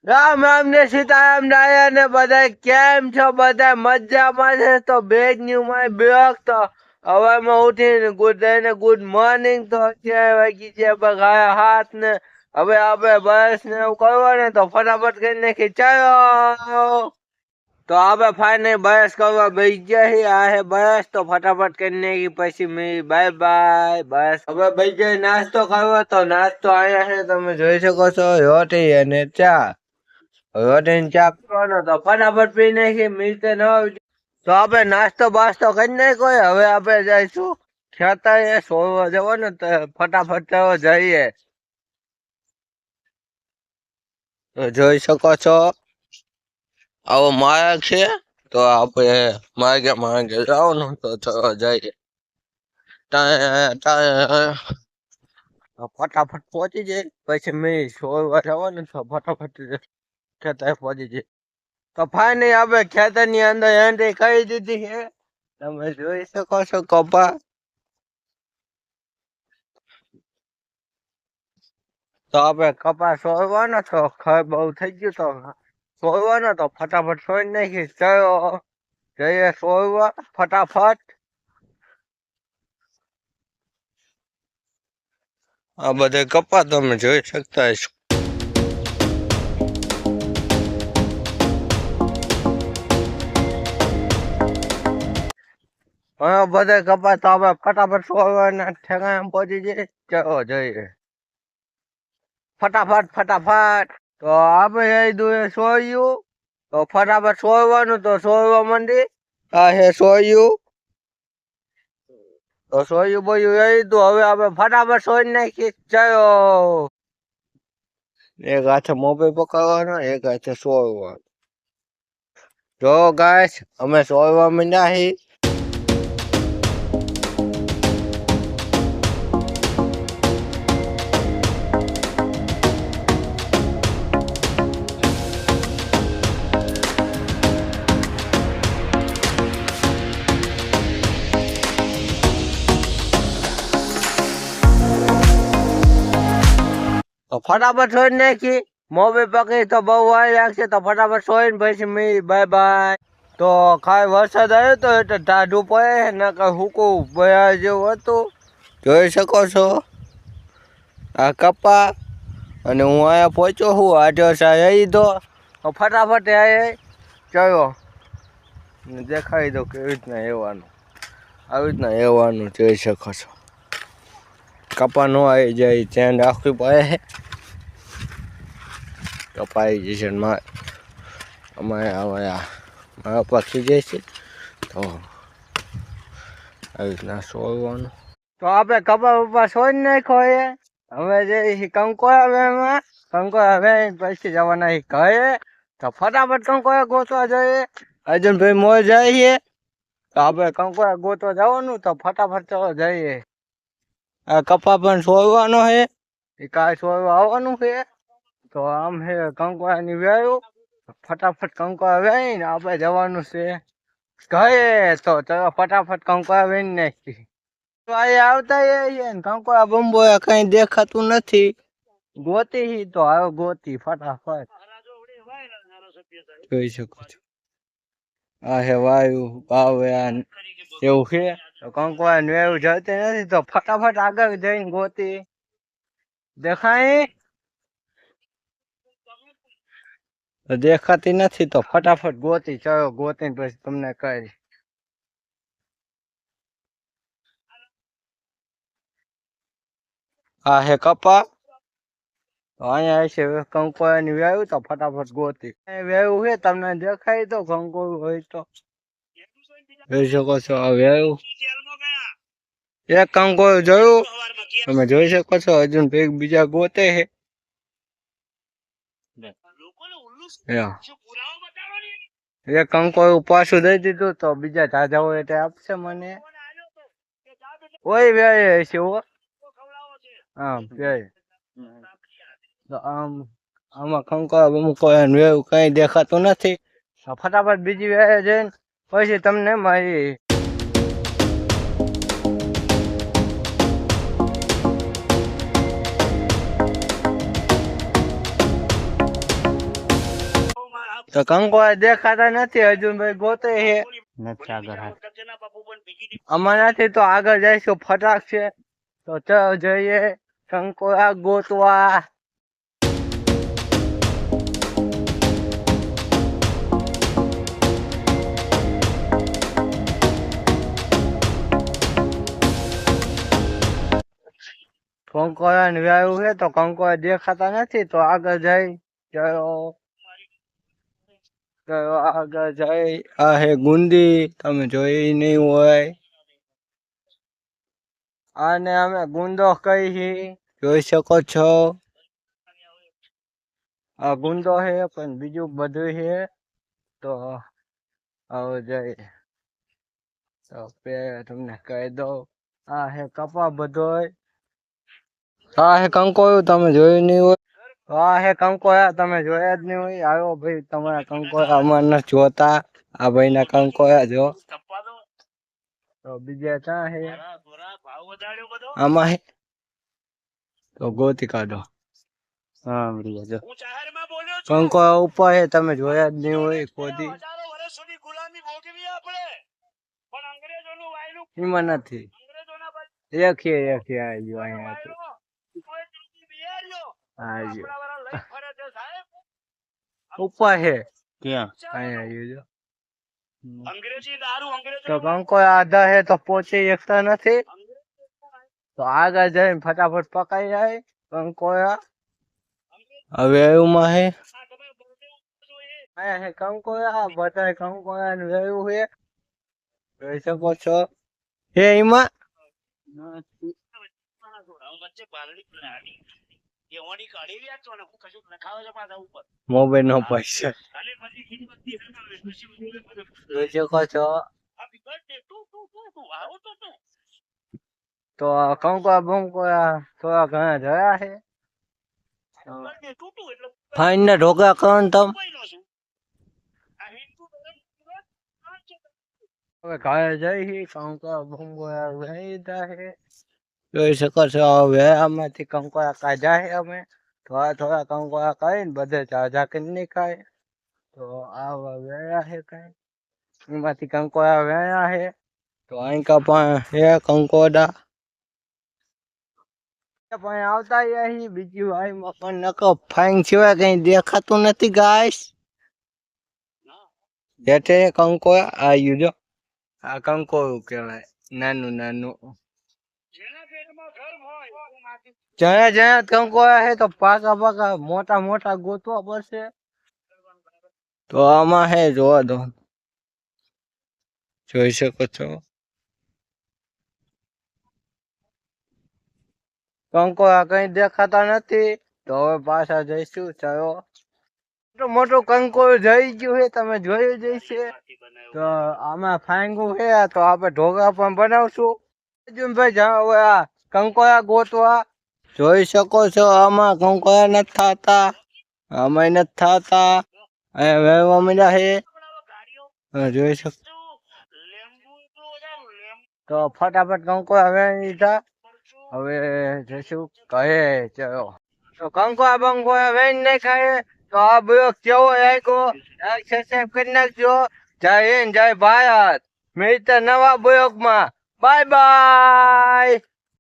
રામ રામ ને સીતારામ ડાયા ને બધા કેમ છો? બધા મજામાં છે? તો બેગ ન્યુ માં બ્લોગ તો હવામાં ઉઠીને ગુડ મોર્નિંગ. તો અત્યારે વાગી છે બગાયા હાથ ને હવે આપણે બસ ને એવું કરવાનું તો ફટાફટ કરી નાખી ચાલો. તો આપણે ફાઇનલ બસ કરવા બેસી ગયા છીએ. આ હે બસ તો ફટાફટ કરી નાખી પછી મેં બાય બાય. બસ હવે બેસી જાય નાસ્તો કરવા. તો નાસ્તો અહીંયા છે તમે જોઈ શકો છો, રોટી અને ચા. રોટીને ચા પીવાનો તો ફટાફટ પી નાખી મિલતે ન. તો આપણે નાસ્તો બાસ્તો કરી નાખ્યો. હવે આપણે જઈશું ખેતરે સોળવા જવાનું તો ફટાફટ જઈએ. તો જોઈ શકો છો આવો માર્ગ છે. તો આપણે માર્ગે જવાનું તો જઈએ. ફટાફટ પહોંચી જાય પછી મેં સોળવા જવાનું તો ફટાફટ ખેતરે પહોંચી જાય. તો ફાઇનલી આપણે ખેતરની અંદર એન્ટ્રી કરી દીધી છે. તમે જોઈ શકો છો કપા. તો આપણે કપા સોળવાનો તો ખર બહુ થઈ ગયું તો સોળવાનો તો ફટાફટ સોળી નાખી. ચલો જઈએ સોળવા ફટાફટ. આ બધે કપા તમે જોઈ શકતા હશો. બધા કપા તો આપણે ફટાફટ સોળવાના ઠેકાણે પહોંચી જઈએ. ચલો જઈએ ફટાફટ. તો આપણે અહીં દૂર સોળ્યું તો ફટાફટ સોળવાનું તો સોળવા માંડી. આ હે સોળ્યું તો સોળ્યું બોયું રહી તું. હવે આપણે ફટાફટ સોળી નાખી. ચલો એક હાથે મોબાઈલ પકડવાનો, એક હાથે સોળવાનો. જો ગાઈસ અમે સોળવા માંડ્યા છીએ. તો ફટાફટ સોળી નાખી. મોબાઈલ પકડી તો બહુ વાર લાગશે તો ફટાફટ સોળીને પછી મેં બાય બાય. તો ખાલી વરસાદ આવ્યો તો એટલે ટાઢું પડે ને કઈ હુકું બયા જેવું હતું. જોઈ શકો છો આ કપા. અને હું અહીંયા પહોંચ્યો હું આજો રહી દો તો ફટાફટ ચલો દેખાડી દો કેવી રીતના એવાનું. આવી રીતના એવાનું જોઈ શકો છો. કપા નો આવી જાય ધ્યાન રાખવું પડે. કપા આવી જશે અમારે મારા પક્ષી જાય છે તો આવી રીતના સોળવાનું. તો આપણે કપા બપા સોળી નાખ્યો. હવે જે કંકોડા વેમાં કંકોડા વે પછી જવાના ઘરે. તો ફટાફટ કંકોડા ગોતવા જઈએ. અર્જુનભાઈ મોર જઈએ તો આપણે કંકોડા ગોતવા જવાનું તો ફટાફટ ચલો જઈએ. આ કપા પણ સોળવાનો છે. એ કાલે સોળવા આવવાનું છે. તો આમ છે કંકોડાની વેરું. ફટાફટ કંકોડા વેઈને આપણે જવાનું છે ઘરે. તો ચલો ફટાફટ કંકોડા વેરી નાખી. આવતા ને કંકોડા બંબોયા કઈ દેખાતું નથી. ગોતી તો આવ્યો ગોતી ફટાફટ. જોઈ શકો છો આ હે વાયુ બાવયા એવું છે. તો કંકોડા વેરું જતી નથી તો ફટાફટ આગળ જઈને ગોતી. દેખાય દેખાતી નથી તો ફટાફટ ગોતી. ચલો ગોતીને પછી તમને કહી. આ હે કપા. તો અહીંયા છે કંકોડાની વેવું તો ફટાફટ ગોતી. વેવું છે તમને દેખાય તો કંકોડું હોય તો જોઈ શકો છો. આ વેવું એક કંકોડું જોયું તમે જોઈ શકો છો. અર્જુન ભાઈ બીજા ગોતે છે. એક કંકોડું પાછું દઈ દીધું તો બીજા ઝાઝા હોય એટલે આપશે મને. ઓય વે છે આમ તો આમાં કંકોડા બમકોડા વેવું કઈ દેખાતું નથી. ફટાફટ બીજી વે જઈને પછી તમને મારી. તો કંકોડા દેખાતા નથી અર્જુનભાઈ ગોતે છે નથી આગળ હાથ. અમારાથી તો આગળ જઈશું ફટાક છે તો ચાલો જઈએ કંકોડા ગોતવા. કંકોડા ને વ્યાયું છે તો કંકોડા દેખાતા નથી તો આગળ જઈ ચાલો આગળ જઈ. આ હે ગુંદી, તમે જોઈ નહીં હોય. આને અમે ગુંદો કહી છીએ, જોઈ શકો છો. આ ગુંદો છે પણ બીજું બધું છે તો આવો જઈ તો તમને કહી દઉં. આ હે કપા બધોય. આ હે કંકોયું, તમે જોયું નહીં હોય. આ હે કંકોયા, તમે જોયા જ નહીં હોય. આવ્યો ભાઈ તમારા કંકોયા અમારે નથી જોતા. આ ભાઈ ના કંકોયા જો. તો બીજા ક્યાં હે? આમાં હે તો ગોતી કાઢો. હા જો કંકોયા ઉપર હે, તમે જોયા જ નહીં હોય કોદી. એમાં નથી એકીએ આવી ગયો અહીંયા. ઉપર હે ક્યાં? અહીંયા તો કંકોયા આધા હે તો પહોંચી એકતા નથી તો આગળ જઈને ફટાફટ પકાઈ જાય કંકોયા. હવે એમાં હે અહીંયા હે કંકોયા, બધા કંકોયા ને વેયું હે જોઈ શકો છો. હે એમાં મોબાઈલ નો પૈસા જોઈ શકો છો. તો કંકોયા બંકોયા થોડા ઘણા જયા છે. ફાઈન ને ઢોકા કરો ને તમ. હવે ઘરે જઈ કંકોયા બંકોયા વેચતા છે જોઈ શકો છો. હવે આમાંથી કંકોયા કાઢ્યા છે અમે. થોડા થોડા કંકોયા કરીને બધે ઝાઝા કરી નહીં ખાય તો આવા વેયા છે કઈ. એમાંથી કંકોયા વેયા છે તો અહીં પણ હે કંકોડા પણ આવતા અહીં બીજી વાયમાં પણ નકો ફાઈન સિવાય કઈ દેખાતું નથી ગાઈસ. જેઠે કંકોયા આવ્યું જો. આ કંકોયું કહેવાય, નાનું નાનું. જ્યાં જ્યાં કંકોયા છે તો પાકા પાકા મોટા મોટા ગોતવા પડશે. તો આમાં હે જોવા દો, જોઈ શકો છો. કંકોયા કઈ દેખાતા નથી તો હવે પાછા જઈશું. ચાલો મોટું મોટું કંકોયું જઈ ગયું છે, તમે જોયું જઈશે. તો આમાં ફાંગું છે તો આપણે ઢોકા પણ બનાવશું. અર્જુનભાઈ જાઓ હવે આ કંકોયા ગોતવા. જોઈ શકો છો આમાં કંકોયા નથી થતા, આમાં નથી થતા. અહીંયા વહેવા મળ્યા છે જોઈ શકો. તો ફટાફટ કંકોયા વેણી દીધા. હવે જઈશું કહે ચલો. તો કંકોયા બંકોયા વેણી નહીં ખાય તો આ બ્લોગ કેવો લાગ્યો સબસ્ક્રાઇબ કરી નાખજો. જય હિન્દ, જય ભારત. મળીએ નવા બ્લોગમાં. Bye bye.